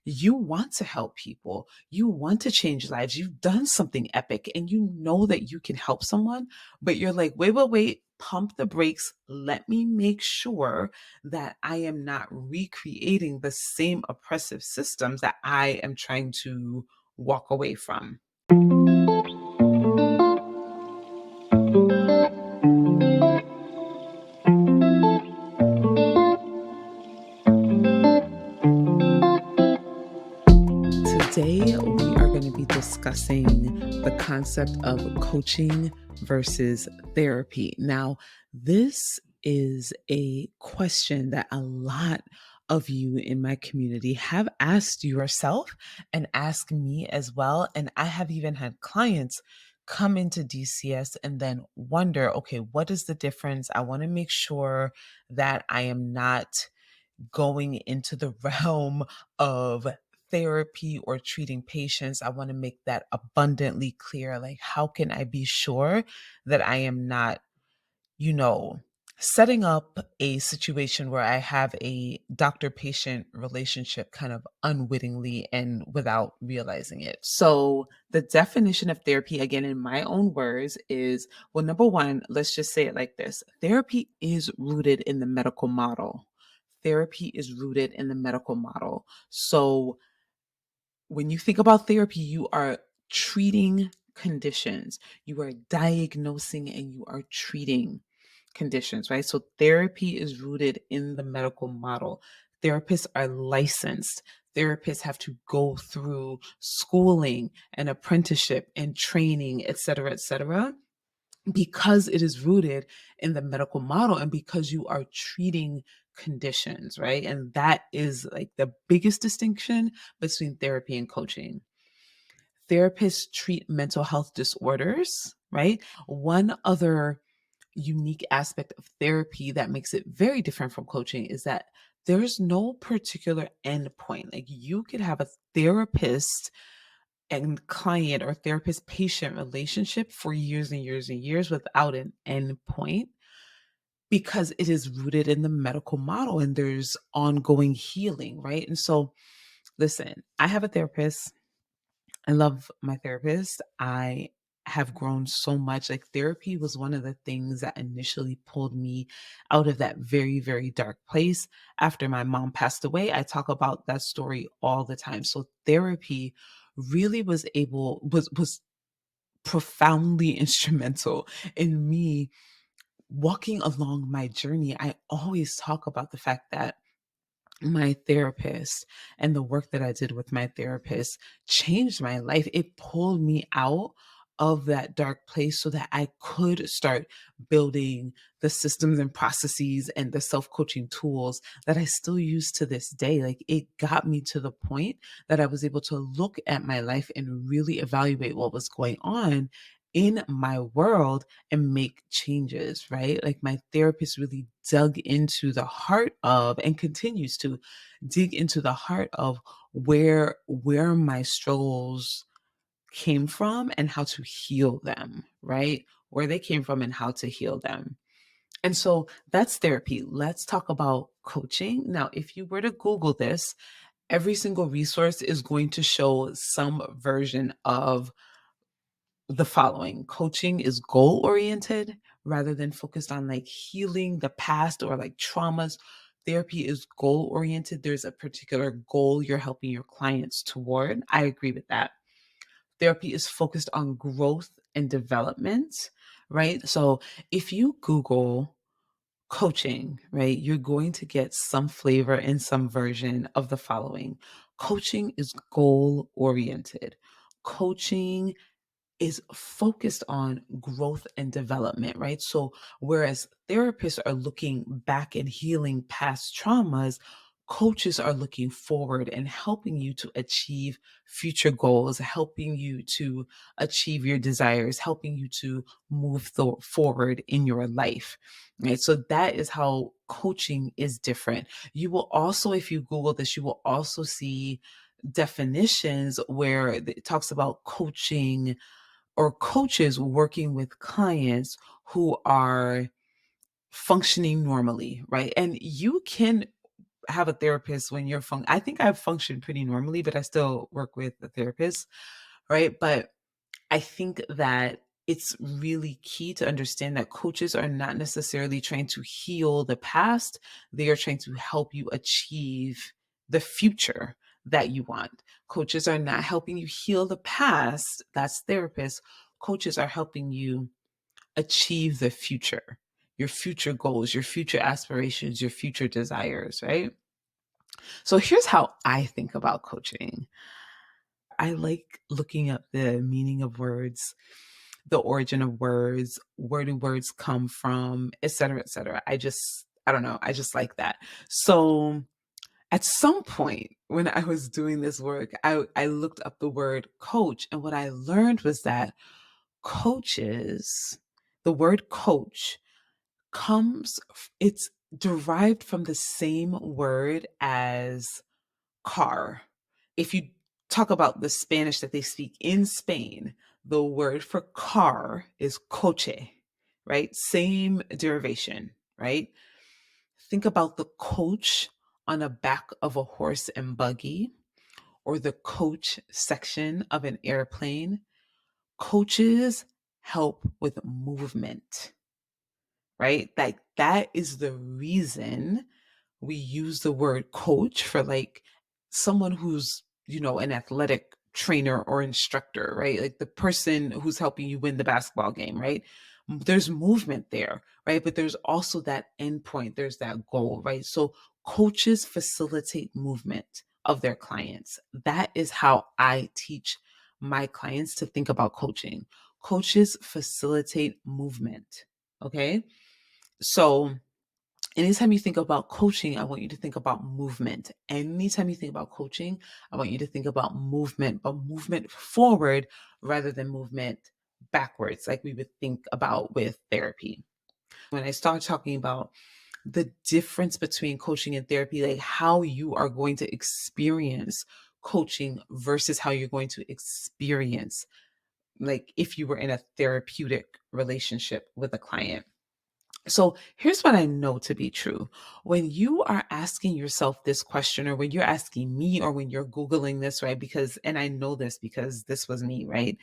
You want to help people. You want to change lives. You've done something epic and you know that you can help someone, but you're like, wait, wait, wait, pump the brakes. Let me make sure that I am not recreating the same oppressive systems that I am trying to walk away from. Today, we are going to be discussing the concept of coaching versus therapy. Now, this is a question that a lot of you in my community have asked yourself and asked me as well. And I have even had clients come into DCS and then wonder, okay, what is the difference? I want to make sure that I am not going into the realm of therapy or treating patients. I want to make that abundantly clear. Like, how can I be sure that I am not, you know, setting up a situation where I have a doctor patient relationship kind of unwittingly and without realizing it? So, the definition of therapy, again, in my own words, is well, number one, let's just say it like this: therapy is rooted in the medical model. Therapy is rooted in the medical model. So, when you think about therapy, you are treating conditions, you are diagnosing, and you are treating conditions, right? So therapy is rooted in the medical model. Therapists are licensed. Therapists have to go through schooling and apprenticeship and training, et cetera, because it is rooted in the medical model and because you are treating conditions, right? And that is like the biggest distinction between therapy and coaching. Therapists treat mental health disorders, right? One other unique aspect of therapy that makes it very different from coaching is that there's no particular endpoint. Like you could have a therapist and client or therapist patient relationship for years and years and years without an endpoint because it is rooted in the medical model and there's ongoing healing, right? And so, listen, I have a therapist. I love my therapist. I have grown so much. Like therapy was one of the things that initially pulled me out of that very, very dark place after my mom passed away. I talk about that story all the time. So therapy really was profoundly instrumental in me walking along my journey. I always talk about the fact that my therapist and the work that I did with my therapist changed my life. It pulled me out of that dark place so that I could start building the systems and processes and the self coaching tools that I still use to this day. Like it got me to the point that I was able to look at my life and really evaluate what was going on in my world and make changes, right? Like my therapist really dug into the heart of and continues to dig into the heart of where my struggles came from and how to heal them, right? Where they came from and how to heal them. And so that's therapy. Let's talk about coaching. Now, if you were to Google this, every single resource is going to show some version of the following. Coaching is goal oriented rather than focused on like healing the past or like traumas. Therapy is goal oriented. There's a particular goal you're helping your clients toward. I agree with that. Therapy is focused on growth and development, right? So if you Google coaching, right, you're going to get some flavor and some version of the following. Coaching is goal oriented. Coaching is focused on growth and development, right? So, whereas therapists are looking back and healing past traumas, coaches are looking forward and helping you to achieve future goals, helping you to achieve your desires, helping you to move forward in your life, right? So, that is how coaching is different. You will also, if you Google this, you will also see definitions where it talks about coaching or coaches working with clients who are functioning normally, right? And you can have a therapist when you're I think I function pretty normally, but I still work with a therapist, right? But I think that it's really key to understand that coaches are not necessarily trying to heal the past. They are trying to help you achieve the future that you want. Coaches are not helping you heal the past. That's therapists. Coaches are helping you achieve the future, your future goals, your future aspirations, your future desires, right? So here's how I think about coaching. I like looking up the meaning of words, the origin of words, where do words come from, et cetera, et cetera. I don't know, I just like that. So at some point when I was doing this work, I looked up the word coach, and what I learned was that coaches, the word coach it's derived from the same word as car. If you talk about the Spanish that they speak in Spain, the word for car is coche, right? Same derivation, right? Think about the coach on the back of a horse and buggy or the coach section of an airplane. Coaches help with movement, right? Like that is the reason we use the word coach for like someone who's, an athletic trainer or instructor, right? Like the person who's helping you win the basketball game, right? There's movement there, right? But there's also that endpoint, there's that goal, right? So coaches facilitate movement of their clients. That is how I teach my clients to think about coaching. Coaches facilitate movement. Okay. So anytime you think about coaching, I want you to think about movement. Anytime you think about coaching, I want you to think about movement, but movement forward rather than movement backwards, like we would think about with therapy. When I start talking about the difference between coaching and therapy, like how you are going to experience coaching versus how you're going to experience, like if you were in a therapeutic relationship with a client. So here's what I know to be true. When you are asking yourself this question, or when you're asking me, or when you're Googling this, right? Because, and I know this because this was me, right?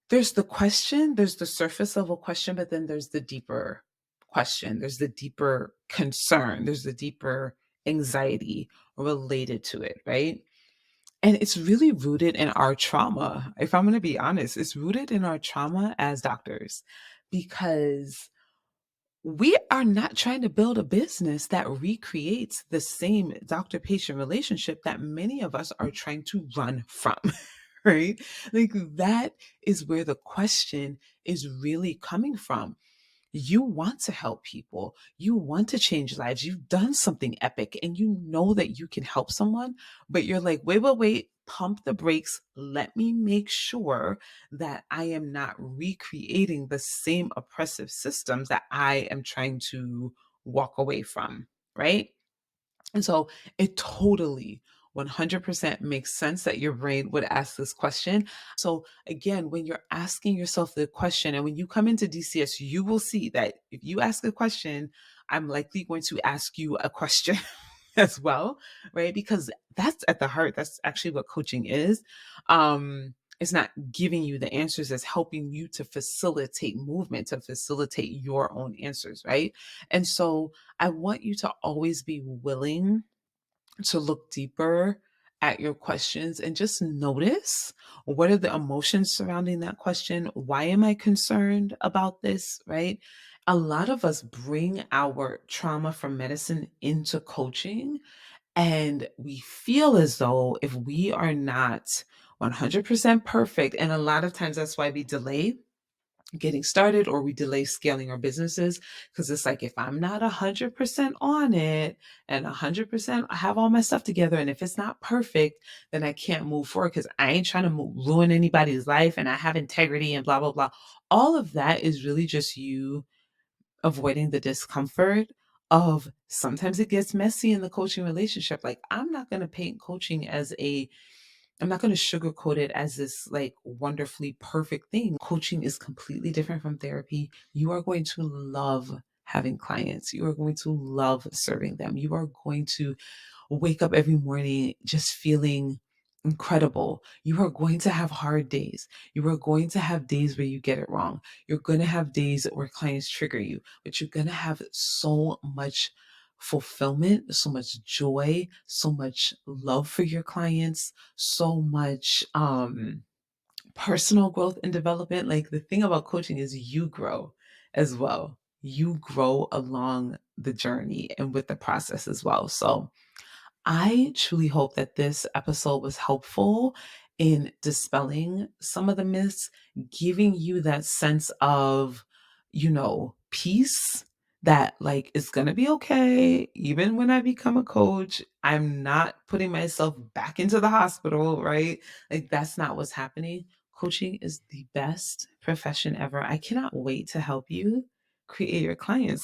There's the question, there's the surface level question, but then there's the deeper question, there's the deeper concern, there's the deeper anxiety related to it, right? And it's really rooted in our trauma. If I'm going to be honest, it's rooted in our trauma as doctors because we are not trying to build a business that recreates the same doctor patient relationship that many of us are trying to run from, right? Like that is where the question is really coming from. You want to help people. You want to change lives. You've done something epic and you know that you can help someone, but you're like, wait, wait, wait, pump the brakes. Let me make sure that I am not recreating the same oppressive systems that I am trying to walk away from, right? And so it totally 100% makes sense that your brain would ask this question. So, again, when you're asking yourself the question, and when you come into DCS, you will see that if you ask a question, I'm likely going to ask you a question as well, right? Because that's at the heart. That's actually what coaching is. It's not giving you the answers, it's helping you to facilitate movement, to facilitate your own answers, right? And so I want you to always be willing to look deeper at your questions and just notice what are the emotions surrounding that question? Why am I concerned about this? Right? A lot of us bring our trauma from medicine into coaching, and we feel as though if we are not 100% perfect, and a lot of times that's why we delay getting started or we delay scaling our businesses, because it's like if I'm not 100% on it and 100% I have all my stuff together, and if it's not perfect, then I can't move forward because I ain't trying to ruin anybody's life and I have integrity and blah blah blah. All of that is really just you avoiding the discomfort of sometimes it gets messy in the coaching relationship. Like I'm not going to paint coaching as I'm not going to sugarcoat it as this like wonderfully perfect thing. Coaching is completely different from therapy. You are going to love having clients. You are going to love serving them. You are going to wake up every morning just feeling incredible. You are going to have hard days. You are going to have days where you get it wrong. You're going to have days where clients trigger you, but you're going to have so much fulfillment, so much joy, so much love for your clients, so much personal growth and development. Like the thing about coaching is you grow as well. You grow along the journey and with the process as well. So I truly hope that this episode was helpful in dispelling some of the myths, giving you that sense of, peace that like it's going to be okay. Even when I become a coach, I'm not putting myself back into the hospital, right? Like that's not what's happening. Coaching is the best profession ever. I cannot wait to help you create your clients. Like